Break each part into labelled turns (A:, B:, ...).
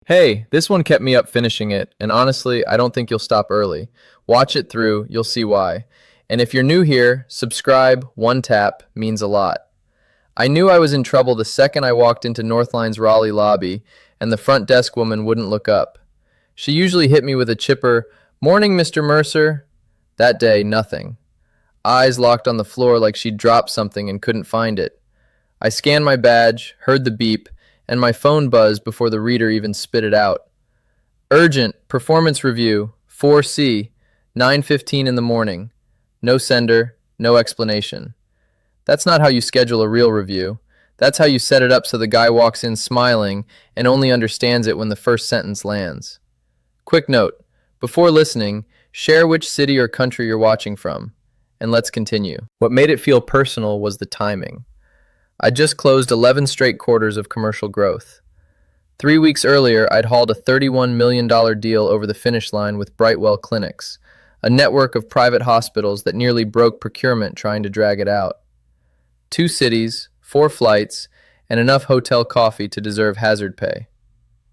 A: Hey, this one kept me up finishing it, and honestly, I don't think you'll stop early. Watch it through, you'll see why. And if you're new here, subscribe, one tap, means a lot. I knew I was in trouble the second I walked into Northline's Raleigh lobby, and the front desk woman wouldn't look up. She usually hit me with a chipper, "Morning, Mr. Mercer." That day, nothing. Eyes locked on the floor like she'd dropped something and couldn't find it. I scanned my badge, heard the beep, and my phone buzzed before the reader even spit it out. Urgent performance review 4C 9:15 in the morning. No sender, no explanation. That's not how you schedule a real review. That's how you set it up so the guy walks in smiling and only understands it when the first sentence lands. Quick note, before listening, share which city or country you're watching from. And let's continue. What made it feel personal was the timing. I just closed 11 straight quarters of commercial growth. 3 weeks earlier, I'd hauled a $31 million deal over the finish line with Brightwell Clinics, a network of private hospitals that nearly broke procurement trying to drag it out. 2 cities, 4 flights, and enough hotel coffee to deserve hazard pay.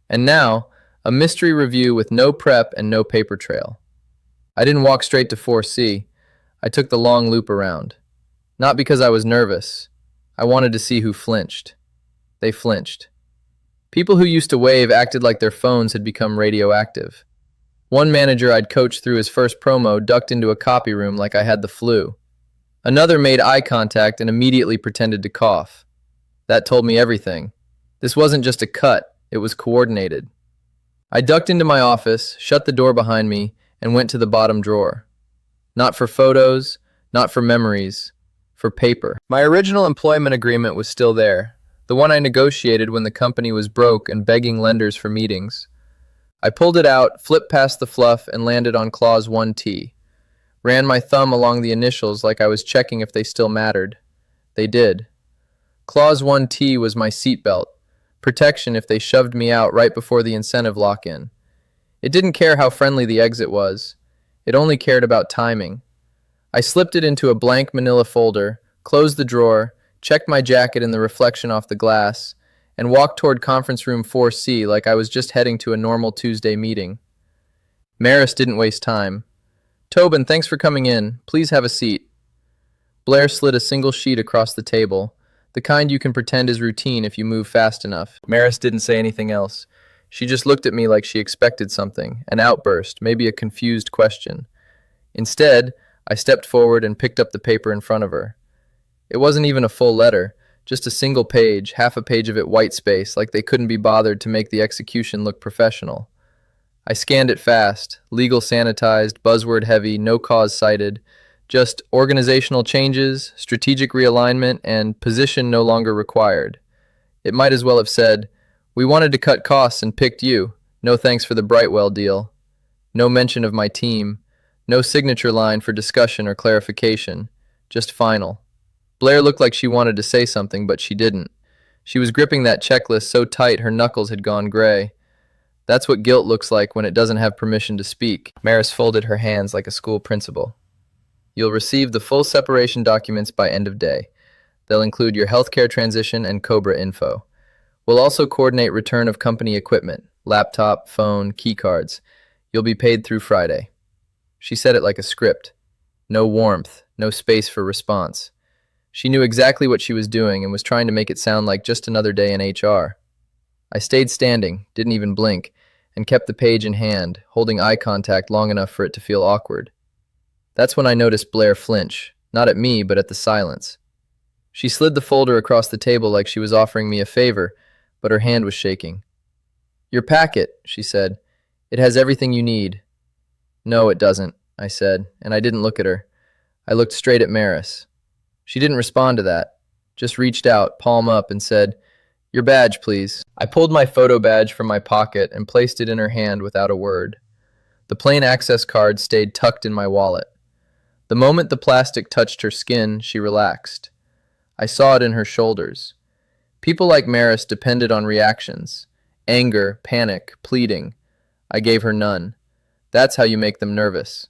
A: And now, a mystery review with no prep and no paper trail. I didn't walk straight to 4C. I took the long loop around. Not because I was nervous. I wanted to see who flinched. They flinched. People who used to wave acted like their phones had become radioactive. One manager I'd coached through his first promo ducked into a copy room like I had the flu. Another made eye contact and immediately pretended to cough. That told me everything. This wasn't just a cut, it was coordinated. I ducked into my office, shut the door behind me, and went to the bottom drawer. Not for photos, not for memories, for paper. My original employment agreement was still there, the one I negotiated when the company was broke and begging lenders for meetings. I pulled it out, flipped past the fluff, and landed on Clause 1T. Ran my thumb along the initials like I was checking if they still mattered. They did. Clause 1T was my seatbelt, protection if they shoved me out right before the incentive lock-in. It didn't care how friendly the exit was. It only cared about timing. I slipped it into a blank manila folder, closed the drawer, checked my jacket in the reflection off the glass, and walked toward conference room 4C like I was just heading to a normal Tuesday meeting. Maris didn't waste time. "Tobin, thanks for coming in. Please have a seat." Blair slid a single sheet across the table, the kind you can pretend is routine if you move fast enough. Maris didn't say anything else. She just looked at me like she expected something, an outburst, maybe a confused question. Instead, I stepped forward and picked up the paper in front of her. It wasn't even a full letter, just a single page, half a page of it white space, like they couldn't be bothered to make the execution look professional. I scanned it fast, legal sanitized, buzzword heavy, no cause cited, just organizational changes, strategic realignment, and position no longer required. It might as well have said, "We wanted to cut costs and picked you. No thanks for the Brightwell deal." No mention of my team. No signature line for discussion or clarification. Just final. Blair looked like she wanted to say something, but she didn't. She was gripping that checklist so tight her knuckles had gone gray. That's what guilt looks like when it doesn't have permission to speak. Maris folded her hands like a school principal. "You'll receive the full separation documents by end of day. They'll include your healthcare transition and COBRA info. We'll also coordinate return of company equipment, laptop, phone, key cards. You'll be paid through Friday." She said it like a script. No warmth, no space for response. She knew exactly what she was doing and was trying to make it sound like just another day in HR. I stayed standing, didn't even blink, and kept the page in hand, holding eye contact long enough for it to feel awkward. That's when I noticed Blair flinch, not at me, but at the silence. She slid the folder across the table like she was offering me a favor, but her hand was shaking. "Your packet," she said. "It has everything you need." "No, it doesn't," I said, and I didn't look at her. I looked straight at Maris. She didn't respond to that, just reached out, palm up, and said, "Your badge, please." I pulled my photo badge from my pocket and placed it in her hand without a word. The plain access card stayed tucked in my wallet. The moment the plastic touched her skin, she relaxed. I saw it in her shoulders. People like Maris depended on reactions. Anger, panic, pleading. I gave her none. That's how you make them nervous.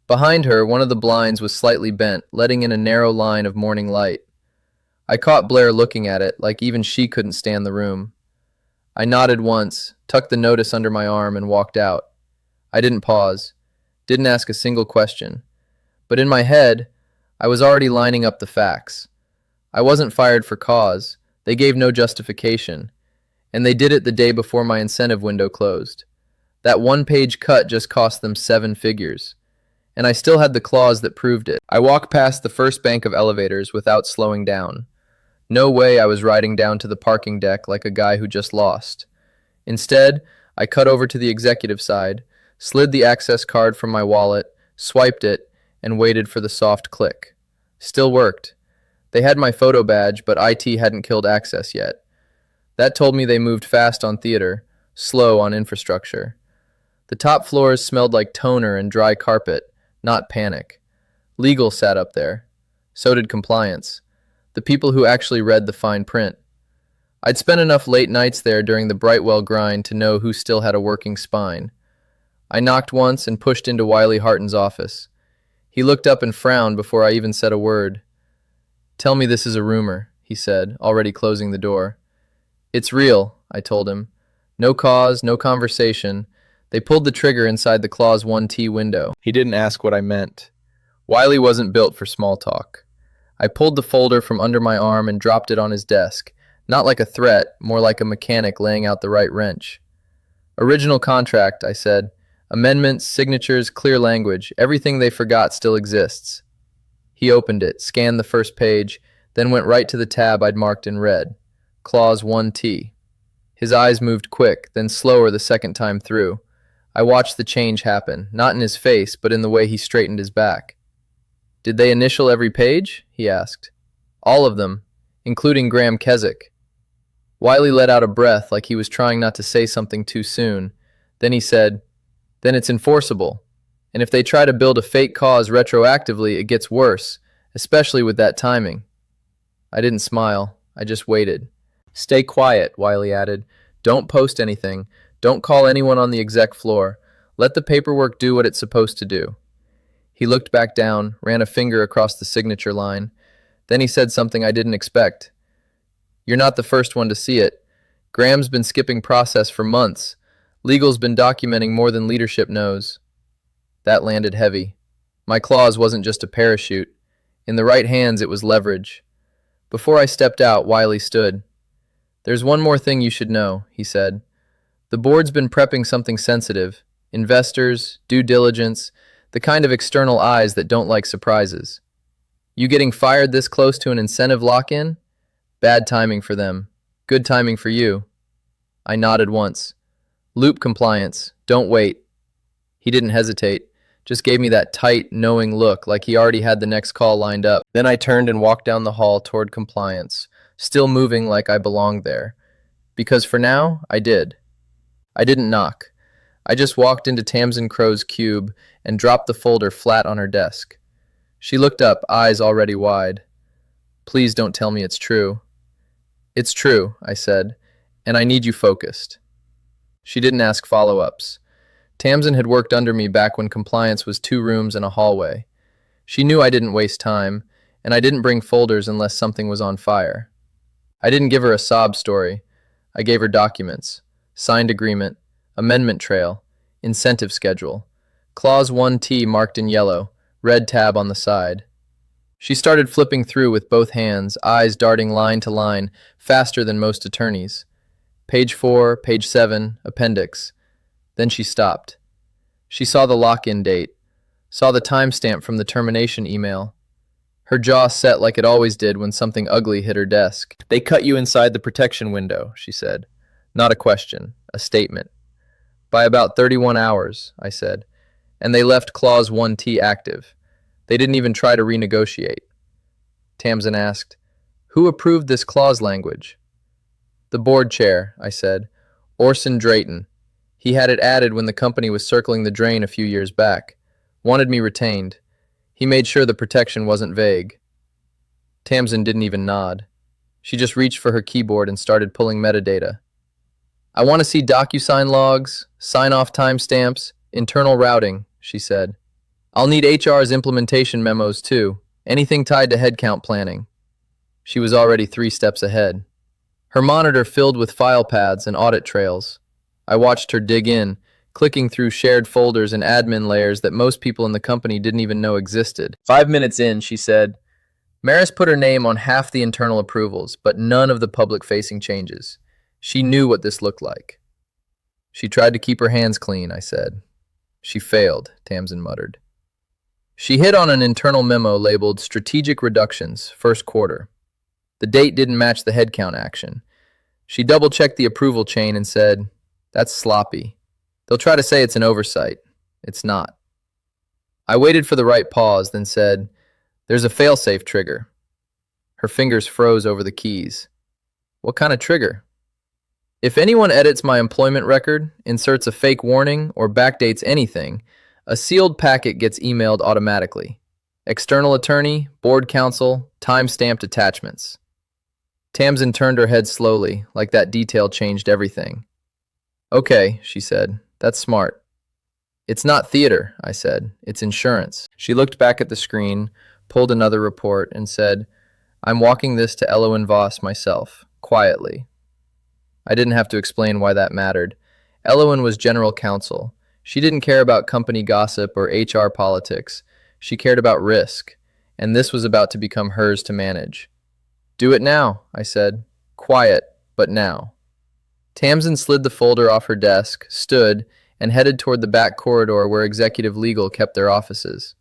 A: Behind her, one of the blinds was slightly bent, letting in a narrow line of morning light. I caught Blair looking at it, like even she couldn't stand the room. I nodded once, tucked the notice under my arm, and walked out. I didn't pause, didn't ask a single question. But in my head, I was already lining up the facts. I wasn't fired for cause. They gave no justification. And they did it the day before my incentive window closed. That one-page cut just cost them 7 figures. And I still had the clause that proved it. I walked past the first bank of elevators without slowing down. No way I was riding down to the parking deck like a guy who just lost. Instead, I cut over to the executive side, slid the access card from my wallet, swiped it, and waited for the soft click. Still worked. They had my photo badge, but IT hadn't killed access yet. That told me they moved fast on theater, slow on infrastructure. The top floors smelled like toner and dry carpet, not panic. Legal sat up there. So did compliance. The people who actually read the fine print. I'd spent enough late nights there during the Brightwell grind to know who still had a working spine. I knocked once and pushed into Wiley Harton's office. He looked up and frowned before I even said a word. "Tell me this is a rumor," he said, already closing the door. "It's real," I told him. No cause, no conversation. They pulled the trigger inside the Clause 1T window. He didn't ask what I meant. Wiley wasn't built for small talk. I pulled the folder from under my arm and dropped it on his desk, not like a threat, more like a mechanic laying out the right wrench. "Original contract," I said. "Amendments, signatures, clear language. Everything they forgot still exists." He opened it, scanned the first page, then went right to the tab I'd marked in red. Clause 1T. His eyes moved quick, then slower the second time through. I watched the change happen, not in his face, but in the way he straightened his back. "Did they initial every page?" he asked. "All of them, including Graham Keswick." Wiley let out a breath like he was trying not to say something too soon. Then he said, "Then it's enforceable. And if they try to build a fake cause retroactively, it gets worse, especially with that timing." I didn't smile. I just waited. "Stay quiet," Wiley added. "Don't post anything. Don't call anyone on the exec floor. Let the paperwork do what it's supposed to do." He looked back down, ran a finger across the signature line. Then he said something I didn't expect. "You're not the first one to see it. Graham's been skipping process for months. Legal's been documenting more than leadership knows." That landed heavy. My clause wasn't just a parachute. In the right hands, it was leverage. Before I stepped out, Wiley stood. "There's one more thing you should know," he said. "The board's been prepping something sensitive. Investors, due diligence, the kind of external eyes that don't like surprises. You getting fired this close to an incentive lock-in? Bad timing for them. Good timing for you." I nodded once. "Loop compliance. Don't wait." He didn't hesitate, just gave me that tight, knowing look like he already had the next call lined up. Then I turned and walked down the hall toward compliance, still moving like I belonged there. Because for now, I did. I didn't knock. I just walked into Tamsin Crow's cube and dropped the folder flat on her desk. She looked up, eyes already wide. "Please don't tell me it's true." "It's true," I said, "and I need you focused." She didn't ask follow-ups. Tamsin had worked under me back when compliance was 2 rooms and a hallway. She knew I didn't waste time, and I didn't bring folders unless something was on fire. I didn't give her a sob story. I gave her documents, signed agreement, amendment trail, incentive schedule, Clause 1T marked in yellow, red tab on the side. She started flipping through with both hands, eyes darting line to line, faster than most attorneys. Page 4, page 7, appendix. Then she stopped. She saw the lock-in date, saw the timestamp from the termination email. Her jaw set like it always did when something ugly hit her desk. "They cut you inside the protection window," she said. Not a question, a statement. "By about 31 hours, I said. "And they left Clause 1T active. They didn't even try to renegotiate." Tamsin asked, "Who approved this clause language?" "The board chair," I said. "Orson Drayton. He had it added when the company was circling the drain a few years back. Wanted me retained. He made sure the protection wasn't vague." Tamsin didn't even nod. She just reached for her keyboard and started pulling metadata. "I want to see DocuSign logs, sign-off timestamps, internal routing," she said. "I'll need HR's implementation memos too, anything tied to headcount planning." She was already 3 steps ahead. Her monitor filled with file paths and audit trails. I watched her dig in, clicking through shared folders and admin layers that most people in the company didn't even know existed. 5 minutes in, she said, Maris put her name on half the internal approvals, but none of the public-facing changes. She knew what this looked like. She tried to keep her hands clean, I said. She failed, Tamsin muttered. She hit on an internal memo labeled Strategic Reductions, First Quarter. The date didn't match the headcount action. She double-checked the approval chain and said, That's sloppy. They'll try to say it's an oversight. It's not. I waited for the right pause, then said, There's a fail-safe trigger. Her fingers froze over the keys. What kind of trigger? If anyone edits my employment record, inserts a fake warning, or backdates anything, a sealed packet gets emailed automatically. External attorney, board counsel, time-stamped attachments. Tamsin turned her head slowly, like that detail changed everything. Okay, she said. That's smart. It's not theater, I said. It's insurance. She looked back at the screen, pulled another report, and said, I'm walking this to Elowen Voss myself, quietly. I didn't have to explain why that mattered. Elowen was general counsel. She didn't care about company gossip or HR politics. She cared about risk, and this was about to become hers to manage. Do it now, I said. Quiet, but now. Tamsin slid the folder off her desk, stood, and headed toward the back corridor where executive legal kept their offices.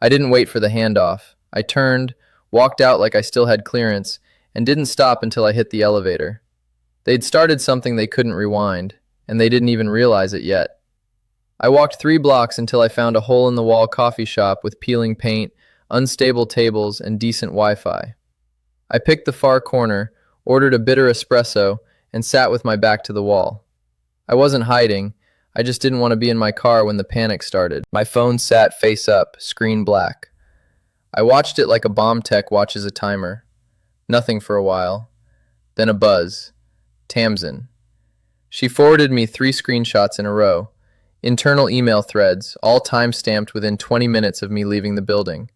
A: I didn't wait for the handoff. I turned, walked out like I still had clearance, and didn't stop until I hit the elevator. They'd started something they couldn't rewind, and they didn't even realize it yet. I walked 3 blocks until I found a hole-in-the-wall coffee shop with peeling paint, unstable tables, and decent Wi-Fi. I picked the far corner, ordered a bitter espresso, and sat with my back to the wall. I wasn't hiding. I just didn't want to be in my car when the panic started. My phone sat face up, screen black. I watched it like a bomb tech watches a timer. Nothing for a while. Then a buzz. Tamsin. She forwarded me 3 screenshots in a row. Internal email threads, all time-stamped within 20 minutes of me leaving the building.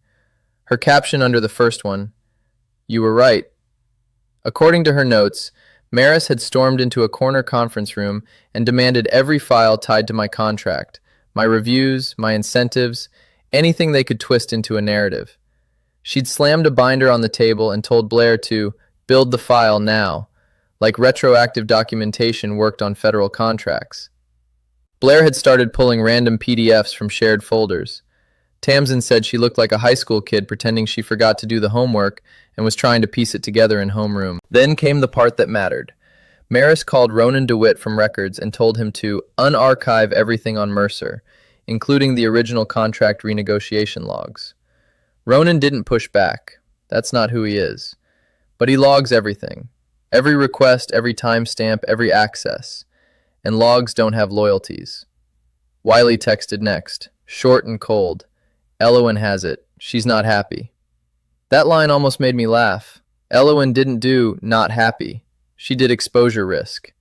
A: Her caption under the first one, You were right. According to her notes, Maris had stormed into a corner conference room and demanded every file tied to my contract, my reviews, my incentives, anything they could twist into a narrative. She'd slammed a binder on the table and told Blair to build the file now, like retroactive documentation worked on federal contracts. Blair had started pulling random PDFs from shared folders. Tamsin said she looked like a high school kid pretending she forgot to do the homework and was trying to piece it together in homeroom. Then came the part that mattered. Maris called Ronan DeWitt from Records and told him to unarchive everything on Mercer, including the original contract renegotiation logs. Ronan didn't push back. That's not who he is. But he logs everything. Every request, every timestamp, every access. And logs don't have loyalties. Wiley texted next, short and cold. Elowen has it. She's not happy. That line almost made me laugh. Elowen didn't do not happy. She did exposure risk.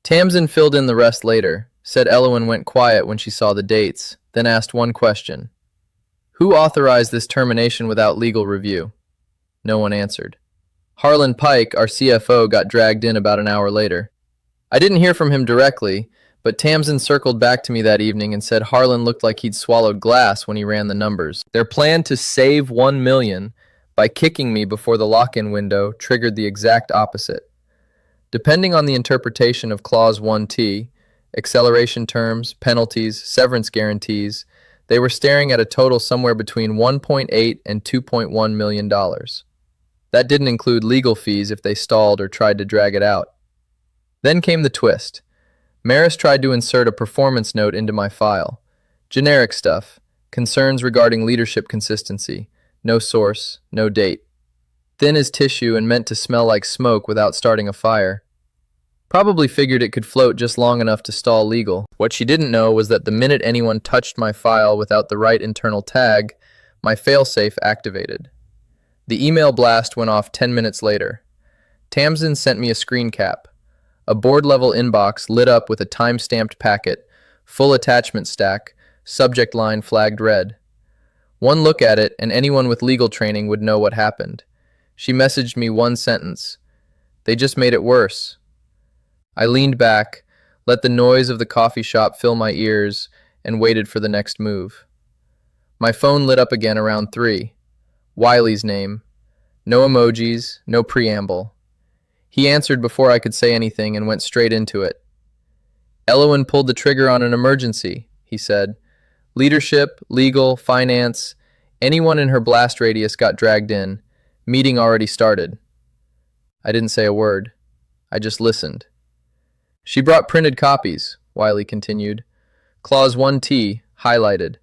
A: Tamsin filled in the rest later, said Elowen went quiet when she saw the dates, then asked one question. Who authorized this termination without legal review? No one answered. Harlan Pike, our CFO, got dragged in about an hour later. I didn't hear from him directly, but Tamsin circled back to me that evening and said Harlan looked like he'd swallowed glass when he ran the numbers. Their plan to save $1 million by kicking me before the lock-in window triggered the exact opposite. Depending on the interpretation of Clause 1T, acceleration terms, penalties, severance guarantees, they were staring at a total somewhere between $1.8 and $2.1 million. That didn't include legal fees if they stalled or tried to drag it out. Then came the twist. Maris tried to insert a performance note into my file. Generic stuff. Concerns regarding leadership consistency. No source, no date. Thin as tissue and meant to smell like smoke without starting a fire. Probably figured it could float just long enough to stall legal. What she didn't know was that the minute anyone touched my file without the right internal tag, my failsafe activated. The email blast went off 10 minutes later. Tamsin sent me a screen cap. A board-level inbox lit up with a time-stamped packet, full attachment stack, subject line flagged red. One look at it, and anyone with legal training would know what happened. She messaged me one sentence. They just made it worse. I leaned back, let the noise of the coffee shop fill my ears, and waited for the next move. My phone lit up again around 3. Wiley's name. No emojis, no preamble. He answered before I could say anything and went straight into it. Elowen pulled the trigger on an emergency, he said. Leadership, legal, finance, anyone in her blast radius got dragged in. Meeting already started. I didn't say a word. I just listened. She brought printed copies, Wiley continued. Clause 1T, highlighted.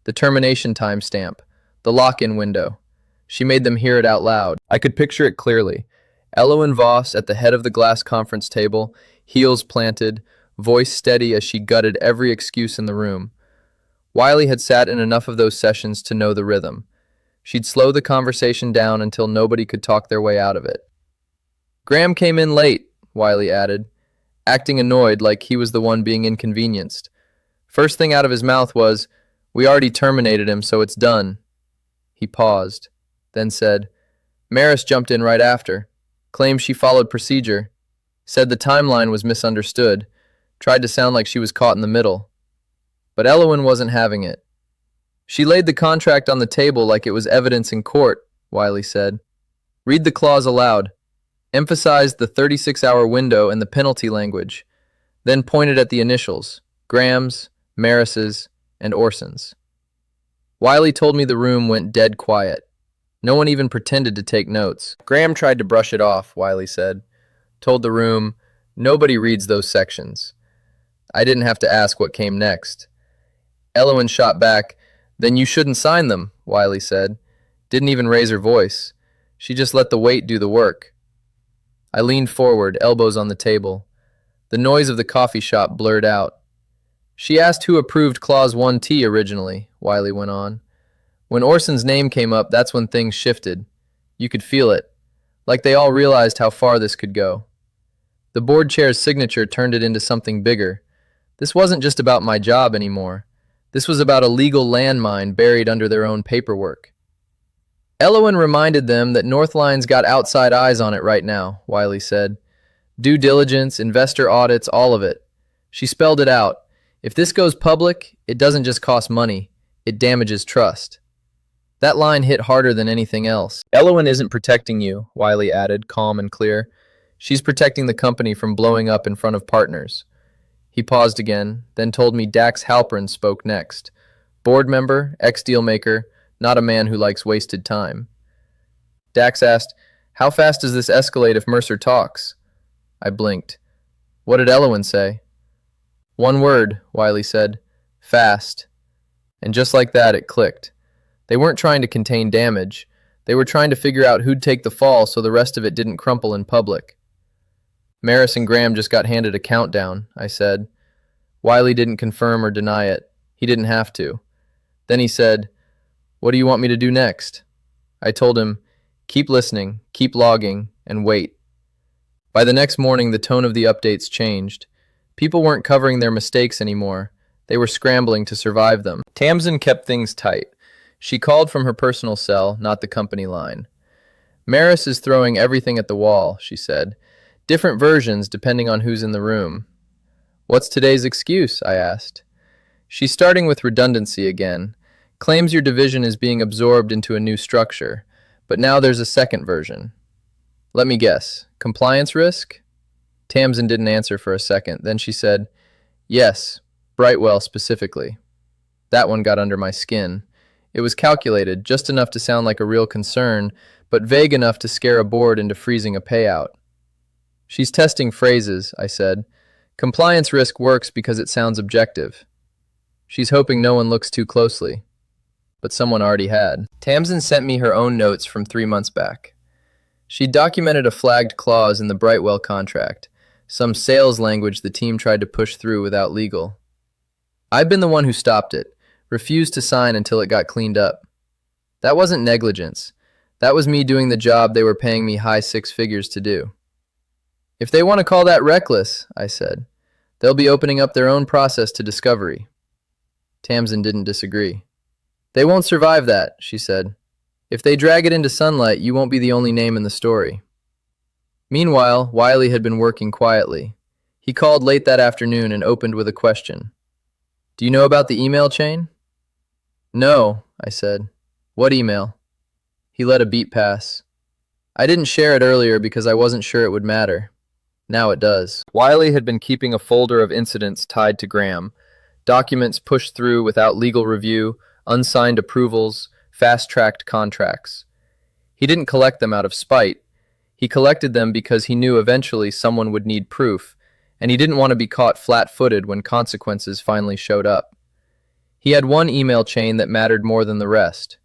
A: The termination timestamp. The lock-in window. She made them hear it out loud. I could picture it clearly. Elowen Voss at the head of the glass conference table, heels planted, voice steady as she gutted every excuse in the room. Wiley had sat in enough of those sessions to know the rhythm. She'd slow the conversation down until nobody could talk their way out of it. Graham came in late, Wiley added, acting annoyed like he was the one being inconvenienced. First thing out of his mouth was, "We already terminated him, so it's done." He paused, then said, "Maris jumped in right after. Claimed she followed procedure. Said the timeline was misunderstood. Tried to sound like she was caught in the middle. But Elowen wasn't having it. She laid the contract on the table like it was evidence in court," Wiley said. "Read the clause aloud. Emphasized the 36-hour window and the penalty language. Then pointed at the initials, Graham's, Maris's, and Orson's." Wiley told me the room went dead quiet. No one even pretended to take notes. Graham tried to brush it off, Wiley said. Told the room, "Nobody reads those sections." I didn't have to ask what came next. Elowen shot back, "Then you shouldn't sign them," Wiley said. Didn't even raise her voice. She just let the weight do the work. I leaned forward, elbows on the table. The noise of the coffee shop blurred out. "She asked who approved Clause 1T originally," Wiley went on. "When Orson's name came up, that's when things shifted. You could feel it. Like they all realized how far this could go. The board chair's signature turned it into something bigger. This wasn't just about my job anymore. This was about a legal landmine buried under their own paperwork." Elowen reminded them that Northline's got outside eyes on it right now, Wiley said. Due diligence, investor audits, all of it. She spelled it out. If this goes public, it doesn't just cost money. It damages trust. That line hit harder than anything else. "Elowen isn't protecting you," Wiley added, calm and clear. "She's protecting the company from blowing up in front of partners." He paused again, then told me Dax Halpern spoke next. Board member, ex-dealmaker, not a man who likes wasted time. Dax asked, "How fast does this escalate if Mercer talks?" I blinked. "What did Elowen say?" "One word," Wiley said. "Fast." And just like that, it clicked. They weren't trying to contain damage. They were trying to figure out who'd take the fall so the rest of it didn't crumple in public. "Maris and Graham just got handed a countdown," I said. Wiley didn't confirm or deny it. He didn't have to. Then he said, "What do you want me to do next?" I told him, "Keep listening, keep logging, and wait." By the next morning, the tone of the updates changed. People weren't covering their mistakes anymore. They were scrambling to survive them. Tamsin kept things tight. She called from her personal cell, not the company line. "Maris is throwing everything at the wall," she said. "Different versions depending on who's in the room." "What's today's excuse?" I asked. "She's starting with redundancy again. Claims your division is being absorbed into a new structure, but now there's a second version." "Let me guess. Compliance risk?" Tamsin didn't answer for a second. Then she said, "Yes, Brightwell specifically." That one got under my skin. It was calculated, just enough to sound like a real concern, but vague enough to scare a board into freezing a payout. "She's testing phrases," I said. "Compliance risk works because it sounds objective. She's hoping no one looks too closely." But someone already had. Tamsin sent me her own notes from 3 months back. She documented a flagged clause in the Brightwell contract, some sales language the team tried to push through without legal. I'd been the one who stopped it, refused to sign until it got cleaned up. That wasn't negligence. That was me doing the job they were paying me high 6 figures to do. "If they want to call that reckless," I said, "they'll be opening up their own process to discovery." Tamsin didn't disagree. "They won't survive that," she said. "If they drag it into sunlight, you won't be the only name in the story." Meanwhile, Wiley had been working quietly. He called late that afternoon and opened with a question. Do you know about the email chain? No, I said. What email? He let a beat pass. I didn't share it earlier because I wasn't sure it would matter. Now it does. Wiley had been keeping a folder of incidents tied to Graham, documents pushed through without legal review, unsigned approvals, fast-tracked contracts. He didn't collect them out of spite. He collected them because he knew eventually someone would need proof, and he didn't want to be caught flat-footed when consequences finally showed up. He had one email chain that mattered more than the rest.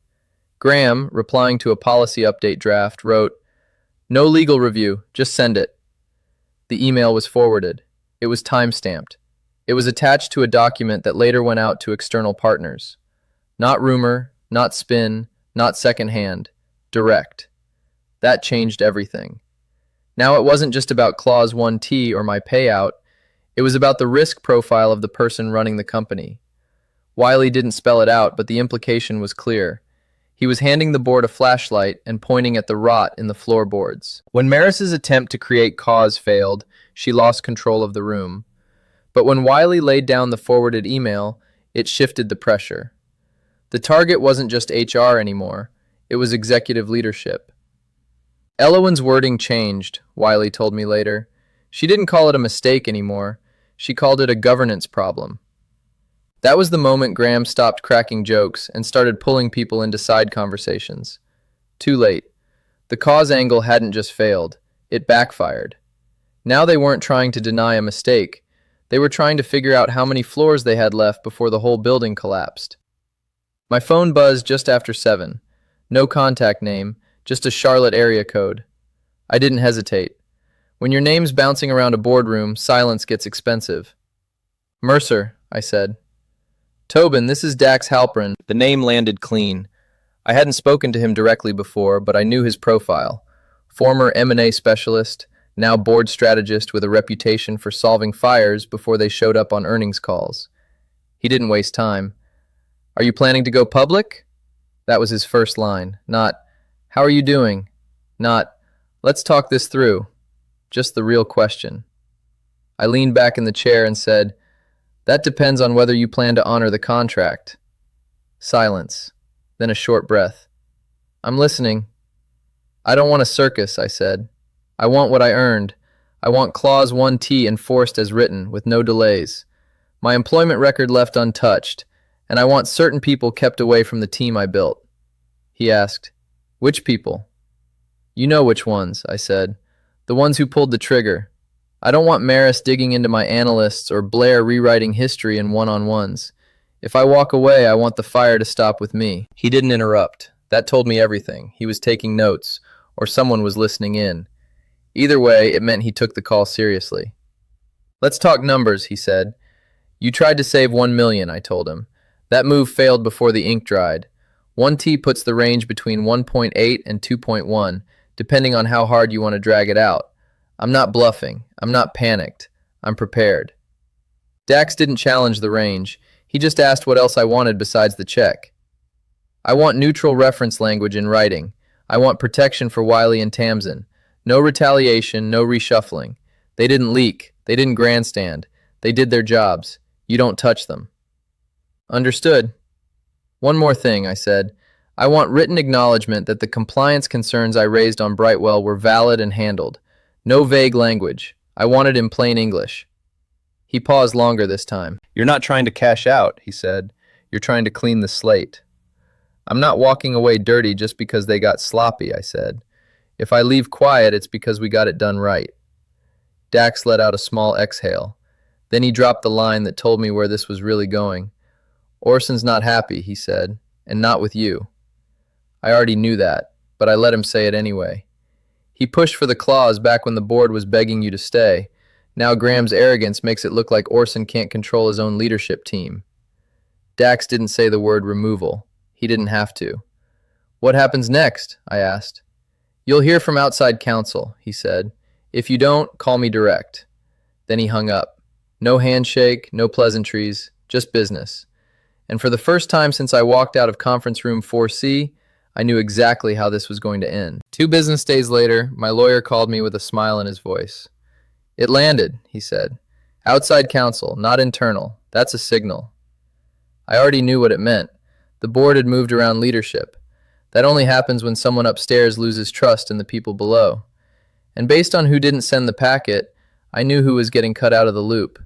A: Graham, replying to a policy update draft, wrote, "No legal review, just send it." The email was forwarded. It was time-stamped. It was attached to a document that later went out to external partners. Not rumor, not spin, not secondhand, direct. That changed everything. Now it wasn't just about Clause 1T or my payout, it was about the risk profile of the person running the company. Wiley didn't spell it out, but the implication was clear. He was handing the board a flashlight and pointing at the rot in the floorboards. When Maris's attempt to create cause failed, she lost control of the room. But when Wiley laid down the forwarded email, it shifted the pressure. The target wasn't just HR anymore, it was executive leadership. Elowen's wording changed, Wiley told me later. She didn't call it a mistake anymore, she called it a governance problem. That was the moment Graham stopped cracking jokes and started pulling people into side conversations. Too late. The cause angle hadn't just failed, it backfired. Now they weren't trying to deny a mistake, they were trying to figure out how many floors they had left before the whole building collapsed. My phone buzzed just after 7. No contact name, just a Charlotte area code. I didn't hesitate. When your name's bouncing around a boardroom, silence gets expensive. Mercer, I said. Tobin, this is Dax Halpern. The name landed clean. I hadn't spoken to him directly before, but I knew his profile. Former M&A specialist, now board strategist with a reputation for solving fires before they showed up on earnings calls. He didn't waste time. Are you planning to go public? That was his first line. Not, how are you doing? Not, let's talk this through. Just the real question. I leaned back in the chair and said, that depends on whether you plan to honor the contract. Silence. Then a short breath. I'm listening. I don't want a circus, I said. I want what I earned. I want Clause 1T enforced as written, with no delays. My employment record left untouched, and I want certain people kept away from the team I built. He asked, which people? You know which ones, I said. The ones who pulled the trigger. I don't want Maris digging into my analysts or Blair rewriting history in one-on-ones. If I walk away, I want the fire to stop with me. He didn't interrupt. That told me everything. He was taking notes, or someone was listening in. Either way, it meant he took the call seriously. Let's talk numbers, he said. You tried to save 1 million, I told him. That move failed before the ink dried. 1T puts the range between 1.8 and 2.1, depending on how hard you want to drag it out. I'm not bluffing. I'm not panicked. I'm prepared. Dax didn't challenge the range. He just asked what else I wanted besides the check. I want neutral reference language in writing. I want protection for Wiley and Tamsin. No retaliation, no reshuffling. They didn't leak. They didn't grandstand. They did their jobs. You don't touch them. Understood. One more thing, I said. I want written acknowledgement that the compliance concerns I raised on Brightwell were valid and handled. No vague language. I want it in plain English. He paused longer this time. You're not trying to cash out, he said. You're trying to clean the slate. I'm not walking away dirty just because they got sloppy, I said. If I leave quiet, it's because we got it done right. Dax let out a small exhale. Then he dropped the line that told me where this was really going. Orson's not happy, he said, and not with you. I already knew that, but I let him say it anyway. He pushed for the clause back when the board was begging you to stay. Now Graham's arrogance makes it look like Orson can't control his own leadership team. Dax didn't say the word removal. He didn't have to. What happens next? I asked. You'll hear from outside counsel, he said. If you don't, call me direct. Then he hung up. No handshake, no pleasantries, just business. And for the first time since I walked out of conference room 4C, I knew exactly how this was going to end. 2 business days later, my lawyer called me with a smile in his voice. "It landed," he said. "Outside counsel, not internal. That's a signal." I already knew what it meant. The board had moved around leadership. That only happens when someone upstairs loses trust in the people below. And based on who didn't send the packet, I knew who was getting cut out of the loop.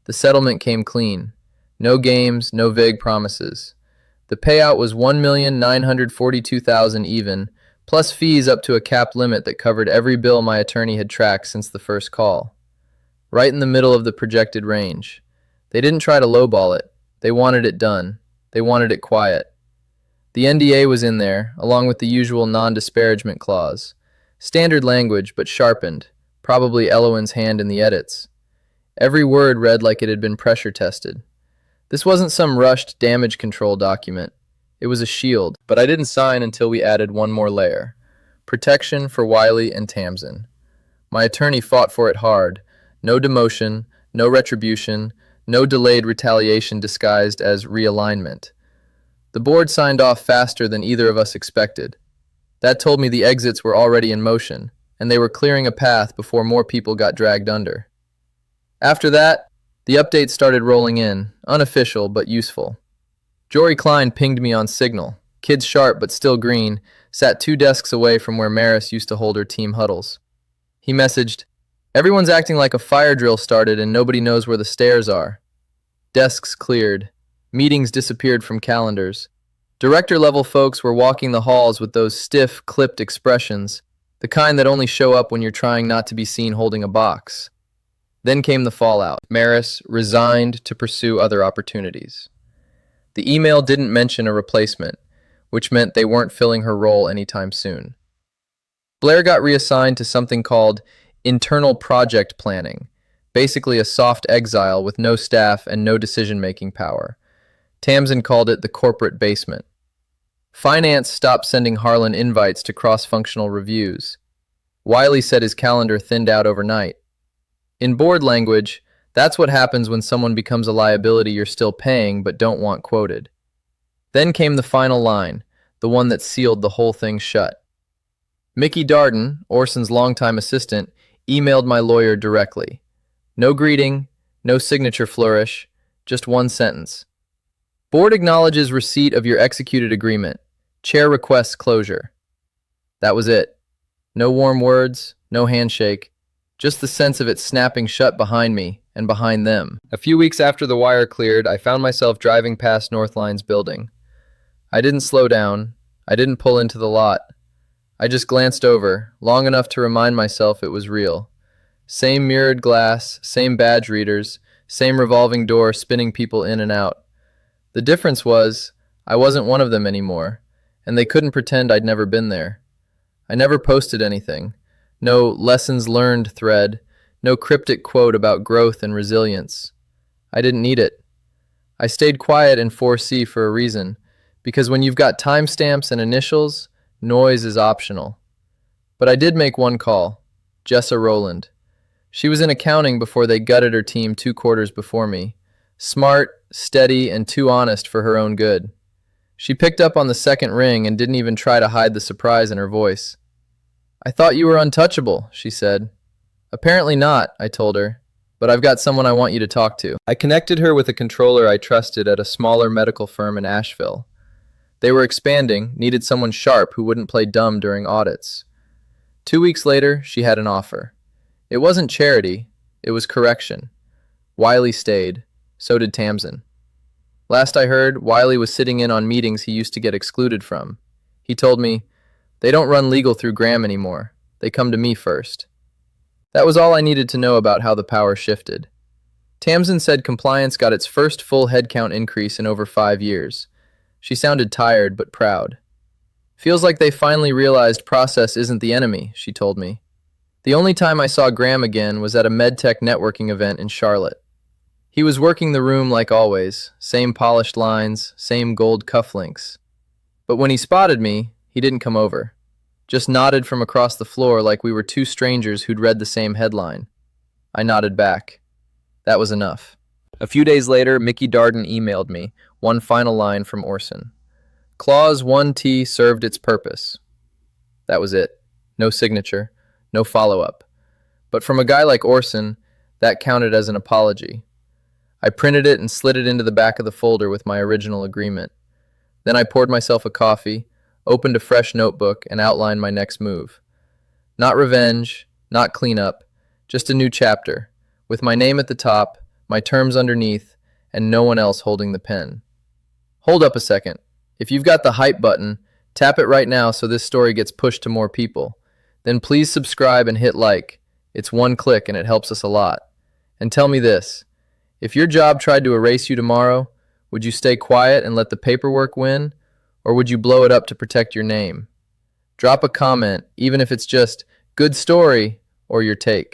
A: The settlement came clean. No games, no vague promises. The payout was $1,942,000 even, plus fees up to a cap limit that covered every bill my attorney had tracked since the first call. Right in the middle of the projected range. They didn't try to lowball it. They wanted it done. They wanted it quiet. The NDA was in there, along with the usual non-disparagement clause. Standard language, but sharpened, probably Elowen's hand in the edits. Every word read like it had been pressure tested. This wasn't some rushed damage control document. It was a shield, but I didn't sign until we added one more layer. Protection for Wiley and Tamsin. My attorney fought for it hard. No demotion, no retribution, no delayed retaliation disguised as realignment. The board signed off faster than either of us expected. That told me the exits were already in motion, and they were clearing a path before more people got dragged under. After that, the updates started rolling in, unofficial but useful. Jory Klein pinged me on Signal. Kid sharp but still green, sat 2 desks away from where Maris used to hold her team huddles. He messaged, "Everyone's acting like a fire drill started and nobody knows where the stairs are." Desks cleared. Meetings disappeared from calendars. Director-level folks were walking the halls with those stiff, clipped expressions, the kind that only show up when you're trying not to be seen holding a box. Then came the fallout. Maris resigned to pursue other opportunities. The email didn't mention a replacement, which meant they weren't filling her role anytime soon. Blair got reassigned to something called internal project planning, basically a soft exile with no staff and no decision-making power. Tamsin called it the corporate basement. Finance stopped sending Harlan invites to cross-functional reviews. Wiley said his calendar thinned out overnight. In board language, that's what happens when someone becomes a liability you're still paying but don't want quoted. Then came the final line, the one that sealed the whole thing shut. Mickey Darden, Orson's longtime assistant, emailed my lawyer directly. No greeting, no signature flourish, just one sentence. "Board acknowledges receipt of your executed agreement. Chair requests closure." That was it. No warm words, no handshake, just the sense of it snapping shut behind me and behind them. A few weeks after the wire cleared, I found myself driving past Northline's building. I didn't slow down. I didn't pull into the lot. I just glanced over, long enough to remind myself it was real. Same mirrored glass, same badge readers, same revolving door spinning people in and out. The difference was, I wasn't one of them anymore, and they couldn't pretend I'd never been there. I never posted anything. No lessons learned thread, no cryptic quote about growth and resilience. I didn't need it. I stayed quiet in 4C for a reason, because when you've got timestamps and initials, noise is optional. But I did make one call, Jessa Rowland. She was in accounting before they gutted her team 2 quarters before me. Smart, steady, and too honest for her own good. She picked up on the second ring and didn't even try to hide the surprise in her voice. "I thought you were untouchable," she said. "Apparently not," I told her, "but I've got someone I want you to talk to." I connected her with a controller I trusted at a smaller medical firm in Asheville. They were expanding, needed someone sharp who wouldn't play dumb during audits. 2 weeks later, she had an offer. It wasn't charity, it was correction. Wiley stayed. So did Tamsin. Last I heard, Wiley was sitting in on meetings he used to get excluded from. He told me, "They don't run legal through Graham anymore. They come to me first." That was all I needed to know about how the power shifted. Tamsin said compliance got its first full headcount increase in over 5 years. She sounded tired but proud. "Feels like they finally realized process isn't the enemy," she told me. The only time I saw Graham again was at a MedTech networking event in Charlotte. He was working the room like always, same polished lines, same gold cufflinks. But when he spotted me, he didn't come over. Just nodded from across the floor like we were 2 strangers who'd read the same headline. I nodded back. That was enough. A few days later, Mickey Darden emailed me, one final line from Orson. Clause 1T served its purpose. That was it. No signature, no follow-up. But from a guy like Orson, that counted as an apology. I printed it and slid it into the back of the folder with my original agreement. Then I poured myself a coffee, opened a fresh notebook, and outlined my next move. Not revenge, not cleanup, just a new chapter, with my name at the top, my terms underneath, and no one else holding the pen. Hold up a second. If you've got the hype button, tap it right now so this story gets pushed to more people. Then please subscribe and hit like. It's one click and it helps us a lot. And tell me this, if your job tried to erase you tomorrow, would you stay quiet and let the paperwork win, or would you blow it up to protect your name? Drop a comment, even if it's just good story or your take.